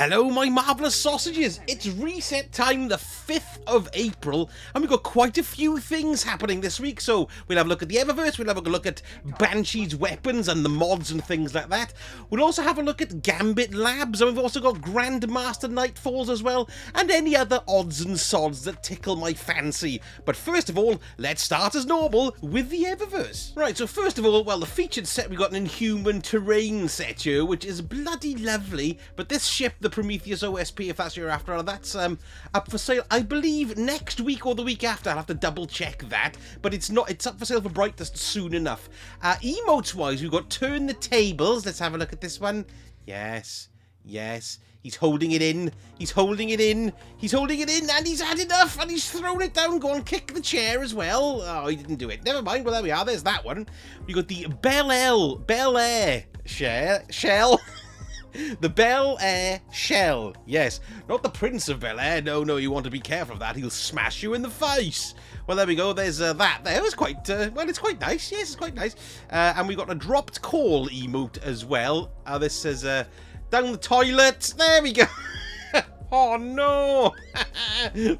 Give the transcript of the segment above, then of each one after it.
Hello, my marvellous sausages. It's reset time, the 5th of April, and we've got quite a few things happening this week. So we'll have a look at the Eververse, we'll have a look at Banshee's weapons and the mods and things like that. We'll also have a look at Gambit Labs, and we've also got Grandmaster Nightfalls as well, and any other odds and sods that tickle my fancy. But first of all, let's start as normal with the Eververse. Right, so first of all, well, the featured set, we've got an Inhuman Terrain set here, which is bloody lovely, but this ship, the Prometheus OSP, if that's what you're after, that's up for sale, I believe, next week or the week after. I'll have to double check that, but it's up for sale for Brightest soon enough. Emotes wise, we've got Turn the Tables. Let's have a look at this one. Yes, he's holding it in, he's holding it in, and he's had enough, and he's thrown it down. Go on, kick the chair as well. Oh, he didn't do it. Never mind. Well, there we are. There's that one. We got the Bel Air shell. The Bel Air shell. Yes, not the Prince of Bel Air. No, you want to be careful of that. He'll smash you in the face. Well, there we go. There's that. There was quite, well, it's quite nice. Yes, it's quite nice. And we got a dropped call emote as well. This says, down the toilet. There we go. Oh, no.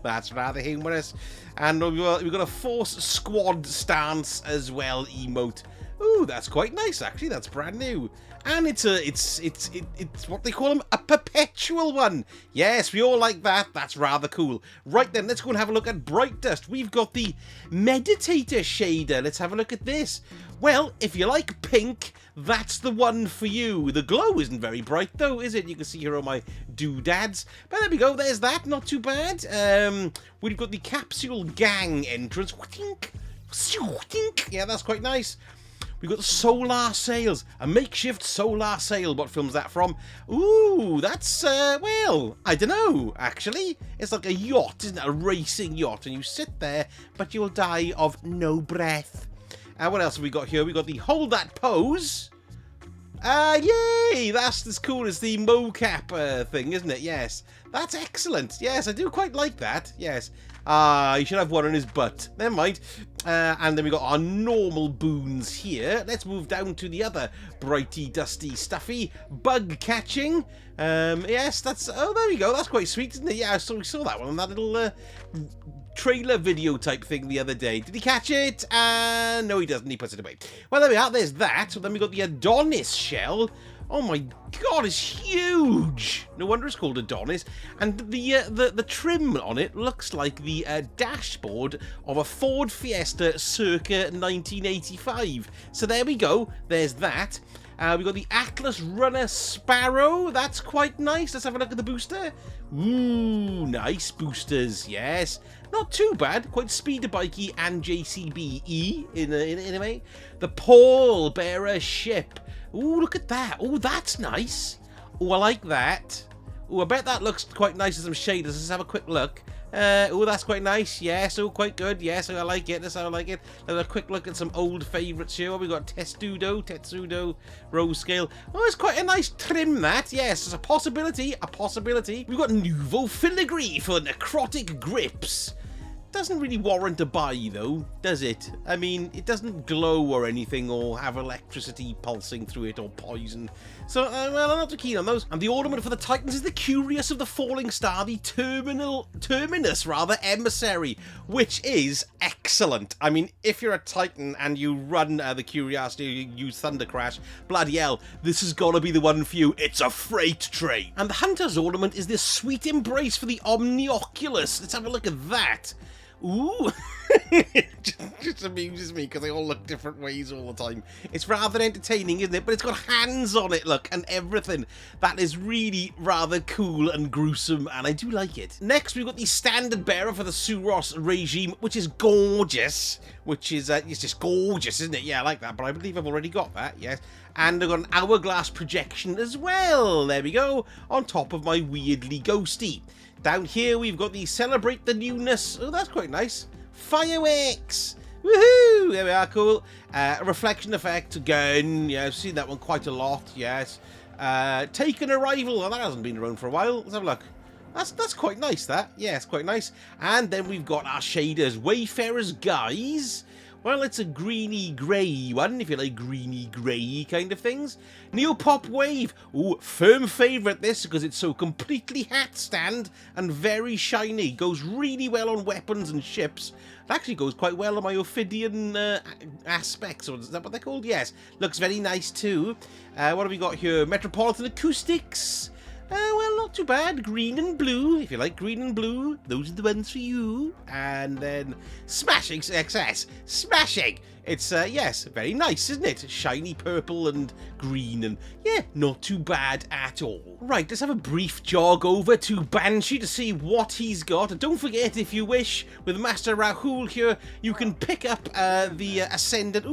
That's rather humorous. And we've got a Force Squad stance as well emote. Ooh, that's quite nice, actually. That's brand new. And it's what they call them, a perpetual one. Yes, we all like that. That's rather cool. Right then, let's go and have a look at Brightest. We've got the Meditator shader. Let's have a look at this. Well, if you like pink, that's the one for you. The glow isn't very bright, though, is it? You can see here on my doodads. But there we go. There's that. Not too bad. We've got the Capsule Gang entrance. Yeah, that's quite nice. We've got the Solar Sails, a makeshift solar sail. What film's that from? Ooh, that's, well, I don't know, actually. It's like a yacht, isn't it? A racing yacht, and you sit there, but you'll die of no breath. What else have we got here? We got the Hold That Pose. Yay! That's as cool as the mocap thing, isn't it? Yes. That's excellent. Yes, I do quite like that. Yes. He should have one on his butt. Never mind. And then we got our normal boons here. Let's move down to the other brighty, dusty, stuffy bug catching. Yes, that's... Oh, there we go. That's quite sweet, isn't it? Yeah, so we saw that one on that little trailer video type thing the other day. Did he catch it? No, he doesn't. He puts it away. Well, there we are. There's that. So then we got the Adonis shell. Oh my god, it's huge! No wonder it's called Adonis. And the trim on it looks like the dashboard of a Ford Fiesta circa 1985. So there we go. There's that. We got the Atlas Runner Sparrow. That's quite nice. Let's have a look at the booster. Ooh, nice boosters. Yes. Not too bad. Quite speeder bikey and JCBE in a way. The Pall Bearer Ship. Ooh, look at that. Ooh, that's nice. Ooh, I like that. Ooh, I bet that looks quite nice with some shaders. Let's have a quick look. Ooh, that's quite nice. Yes, oh, quite good. Yes, I like it. That's how I like it. Let's have a quick look at some old favourites here. We got Tetsudo, Rose Scale. Oh, it's quite a nice trim, that. Yes, it's a possibility. We've got Nouveau Filigree for necrotic grips. Doesn't really warrant a buy, though, does it? I mean, it doesn't glow or anything, or have electricity pulsing through it, or poison. So, well, I'm not too keen on those. And the ornament for the Titans is the Curious of the Falling Star, the Terminus, Emissary, which is excellent. I mean, if you're a Titan and you run the Curiosity, you use Thunder Crash, bloody hell, this has got to be the one for you. It's a freight train. And the Hunter's ornament is this sweet embrace for the Omnioculus. Let's have a look at that. Ooh, it just amuses me because they all look different ways all the time. It's rather entertaining, isn't it? But it's got hands on it, look, and everything. That is really rather cool and gruesome, and I do like it. Next, we've got the standard bearer for the Suros regime, which is gorgeous. It's just gorgeous, isn't it? Yeah, I like that, but I believe I've already got that, yes. And I've got an hourglass projection as well. There we go, on top of my weirdly ghosty. Down here, we've got the Celebrate the Newness. Oh, that's quite nice. Fireworks. Woohoo! There we are, cool. Reflection effect again. Yeah, I've seen that one quite a lot, yes. Take an Arrival. Oh, that hasn't been around for a while. Let's have a look. That's quite nice, that. Yeah, it's quite nice. And then we've got our shaders. Wayfarer's Guise. Well, it's a greeny-grey one, if you like greeny-grey kind of things. Neopop Wave. Ooh, firm favourite this, because it's so completely hat stand and very shiny. Goes really well on weapons and ships. It actually goes quite well on my Ophidian aspects, or is that what they're called? Yes. Looks very nice too. What have we got here? Metropolitan Acoustics. Well, not too bad. Green and blue. If you like green and blue, those are the ones for you. And then Smashing XS. Smashing! It's, yes, very nice, isn't it? Shiny purple and green and, yeah, not too bad at all. Right, let's have a brief jog over to Banshee to see what he's got. And don't forget, if you wish, with Master Rahul here, you can pick up the Ascendant,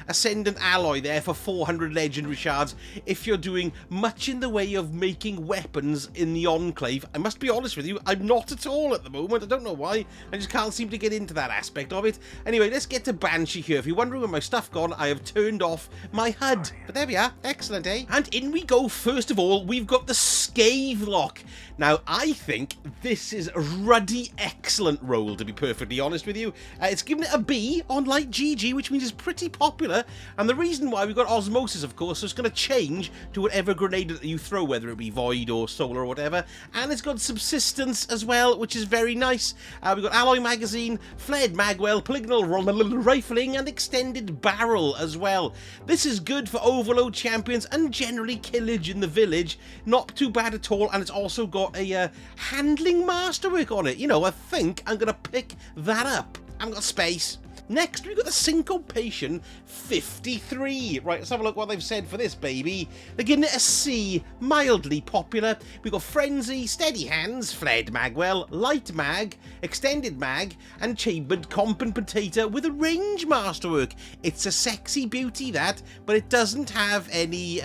Ascendant Alloy there for 400 Legendary Shards if you're doing much in the way of making weapons in the Enclave. I must be honest with you, I'm not at all at the moment. I don't know why. I just can't seem to get into that aspect of it. Anyway, let's get to Banshee here. If you're wondering where my stuff gone, I have turned off my HUD. But there we are. Excellent, eh? And in we go. First of all, we've got the Scathe Lock. Now, I think this is a ruddy, excellent roll, to be perfectly honest with you. It's given it a B on Light GG, which means it's pretty popular. And the reason why, we've got Osmosis, of course, so it's going to change to whatever grenade that you throw, whether it be Void or Solar or whatever. And it's got Subsistence as well, which is very nice. We've got Alloy Magazine, Flared Magwell, Polygonal Rifling, and Extended Barrel as well. This is good for Overload champions and generally killage in the village. Not too bad at all, and it's also got a handling masterwork on it. You know, I think I'm going to pick that up. I haven't got space. Next, we've got the Syncopation 53. Right, let's have a look what they've said for this baby. They're giving it a C, mildly popular. We've got Frenzy, Steady Hands, Flared Magwell, Light Mag, Extended Mag, and Chambered Compensator with a range masterwork. It's a sexy beauty, that, but it doesn't have any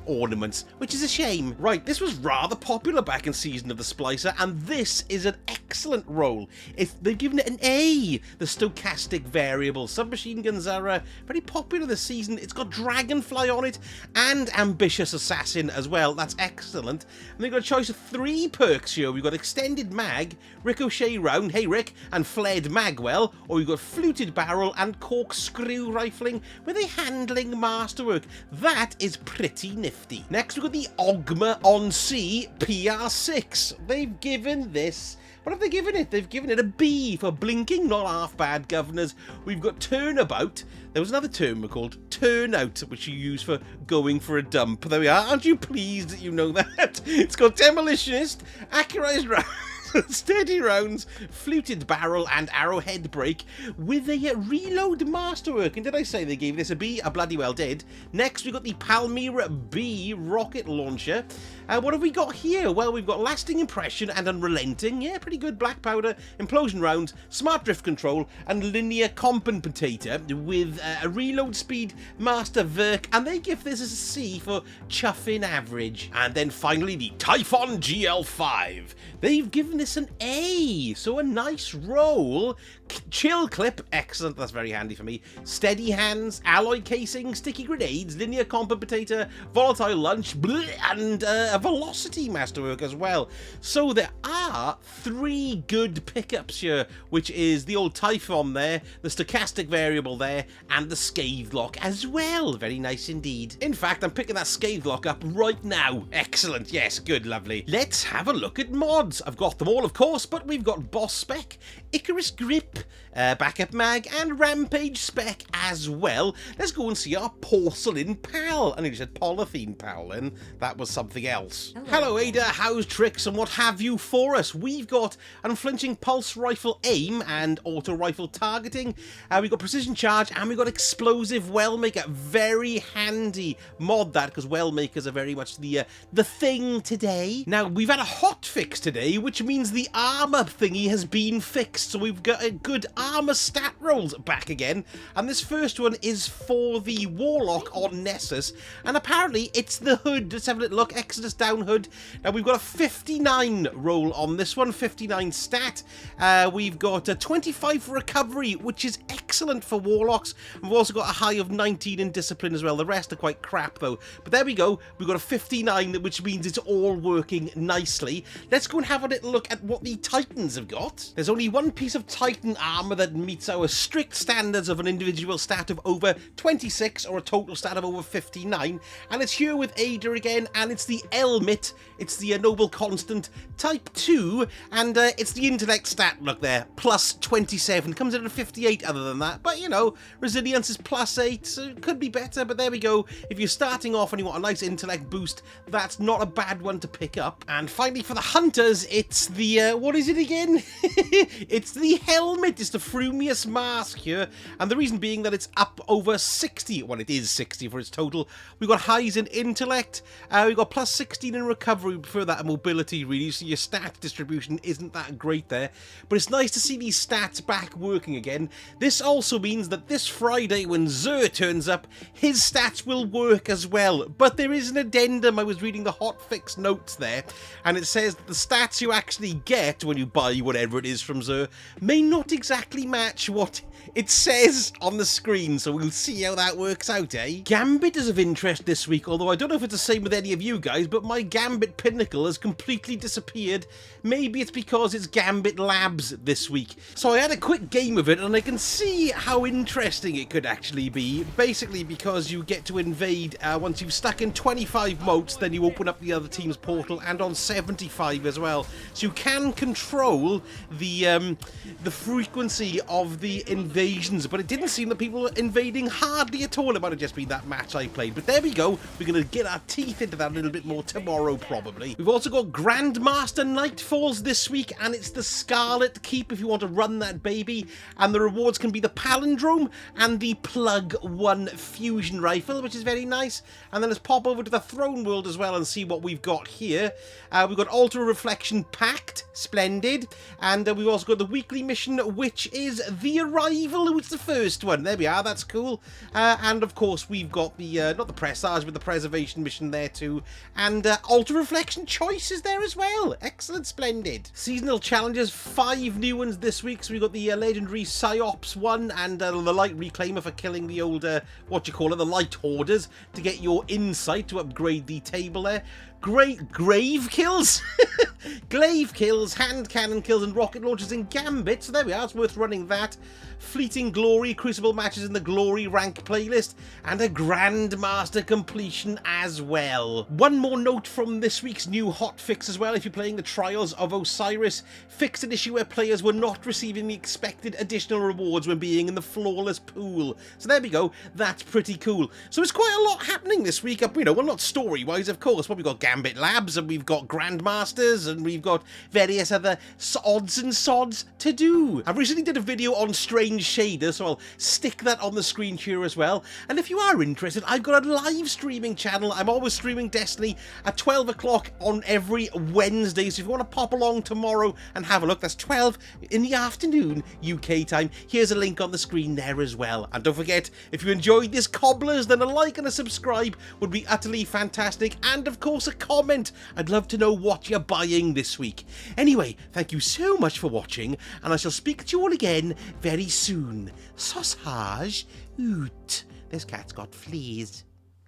ornaments, which is a shame. Right, this was rather popular back in Season of the Splicer, and this is an excellent roll. They've given it an A, the Stochastic Variable. Submachine guns are very popular this season. It's got Dragonfly on it and Ambitious Assassin as well. That's excellent. And they've got a choice of 3 perks here. We've got Extended Mag, Ricochet Round, hey Rick, and Flared Magwell, or we've got Fluted Barrel and Corkscrew Rifling with a handling masterwork. That is pretty nifty. Next, we've got the Ogma on Sea PR6. They've given this... What have they given it? They've given it a B for blinking, not half bad, governors. We've got Turnabout. There was another term called Turnout, which you use for going for a dump. There we are. Aren't you pleased that you know that? It's got Demolitionist, Accurized Round, Steady Rounds, Fluted Barrel, and Arrowhead Break with a reload masterwork. And did I say they gave this a B? I bloody well did. Next, we've got the Palmyra B rocket launcher. What have we got here? Well, we've got Lasting Impression and Unrelenting. Yeah, pretty good. Black Powder, Implosion Rounds, Smart Drift Control, and Linear Compensator with a reload speed master work. And they give this as a C for chuffing average. And then finally, the Typhon GL5. They've given this an A, so a nice roll. Chill Clip, excellent, that's very handy for me. Steady Hands, Alloy Casing, Sticky Grenades, Linear Compensator, Volatile Lunch, and a Velocity Masterwork as well. So there are 3 good pickups here, which is the old Typhon there, the Stochastic Variable there, and the Scathe Lock as well. Very nice indeed. In fact, I'm picking that Scathe Lock up right now. Excellent, yes, good, lovely. Let's have a look at mods. I've got them all, of course, but we've got Boss Spec, Icarus Grip, Backup Mag, and Rampage Spec as well. Let's go and see our Porcelain Pal. I nearly said Polythene Pal then. That was something else. Hello Ada, how's tricks and what have you for us? We've got Unflinching Pulse Rifle Aim and Auto Rifle Targeting. We've got Precision Charge and we've got Explosive Well Maker. Very handy mod that, because well makers are very much the thing today. Now, we've had a hot fix today, which means the armor thingy has been fixed. So we've got a good armor stat rolls back again. And this first one is for the Warlock on Nessus. And apparently it's the hood. Let's have a little look. Exodus down hood. Now we've got a 59 roll on this one. 59 stat. We've got a 25 for recovery, which is excellent. excellent for Warlocks. We've also got a high of 19 in Discipline as well. The rest are quite crap though. But there we go. We've got a 59, which means it's all working nicely. Let's go and have a little look at what the Titans have got. There's only one piece of Titan armor that meets our strict standards of an individual stat of over 26 or a total stat of over 59. And it's here with Ada again, and it's the Helmet. It's the Noble Constant Type 2, and it's the intellect stat, look there, plus 27. Comes in at 58 other than that, but you know, resilience is plus 8, so it could be better, but there we go. If you're starting off and you want a nice intellect boost, that's not a bad one to pick up. And finally for the Hunters, it's the, what is it again? It's the Helmet, it's the Frumious Mask here, and the reason being that it's up over 60, well it is 60 for its total. We've got highs in intellect, we've got plus 16 in recovery, we prefer that mobility really, so your stat distribution isn't that great there, but it's nice to see these stats back working again. This also means that this Friday when Zur turns up, his stats will work as well, but there is an addendum. I was reading the hotfix notes there, and it says that the stats you actually get when you buy whatever it is from Zur may not exactly match what it says on the screen, so we'll see how that works out, eh? Gambit is of interest this week, although I don't know if it's the same with any of you guys, but my Gambit pinnacle has completely disappeared. Maybe it's because it's Gambit Labs this week. So I had a quick game of it, and I can see how interesting it could actually be. Basically because you get to invade, once you've stuck in 25 motes, then you open up the other team's portal, and on 75 as well. So you can control the frequency of the invasions, but it didn't seem that people were invading hardly at all. It might have just been that match I played, but there we go. We're going to get our teeth into that a little bit more tomorrow, probably. We've also got Grandmaster Nightfalls this week, and it's the Scarlet Keep if you want to run that baby, and the rewards can be the Palindrome and the Plug 1 Fusion Rifle, which is very nice. And then let's pop over to the Throne World as well and see what we've got here. We've got Ultra Reflection Pact, splendid, and we've also got the weekly mission, which is the Arrival, which is the first one. There we are, that's cool. And of course we've got the, not the Presage, but the Preservation mission there too, and Ultra Reflection Choices there as well. Excellent, splendid. Seasonal challenges, 5 new ones this week. So we've got the legendary Psyops one, and the Light Reclaimer for killing the old, what you call it, the Light Hoarders, to get your insight to upgrade the table there. Great grave kills, glaive kills, hand cannon kills, and rocket launchers in Gambit. So there we are, it's worth running that. Fleeting Glory, Crucible matches in the Glory rank playlist, and a Grandmaster completion as well. One more note from this week's new hotfix as well. If you're playing the Trials of Osiris, fixed an issue where players were not receiving the expected additional rewards when being in the Flawless Pool. So there we go, that's pretty cool. So it's quite a lot happening this week, you know, well, not story-wise, of course, but we've got Gambit Labs, and we've got Grandmasters, and we've got various other odds and sods to do. I recently did a video on Strange Shader, so I'll stick that on the screen here as well. And if you are interested, I've got a live streaming channel. I'm always streaming Destiny at 12 o'clock on every Wednesday, so if you want to pop along tomorrow and have a look, that's 12 in the afternoon UK time. Here's a link on the screen there as well. And don't forget, if you enjoyed this Cobblers, then a like and a subscribe would be utterly fantastic, and of course a comment. I'd love to know what you're buying this week. Anyway, thank you so much for watching, and I shall speak to you all again very soon. Sausage, oot. This cat's got fleas.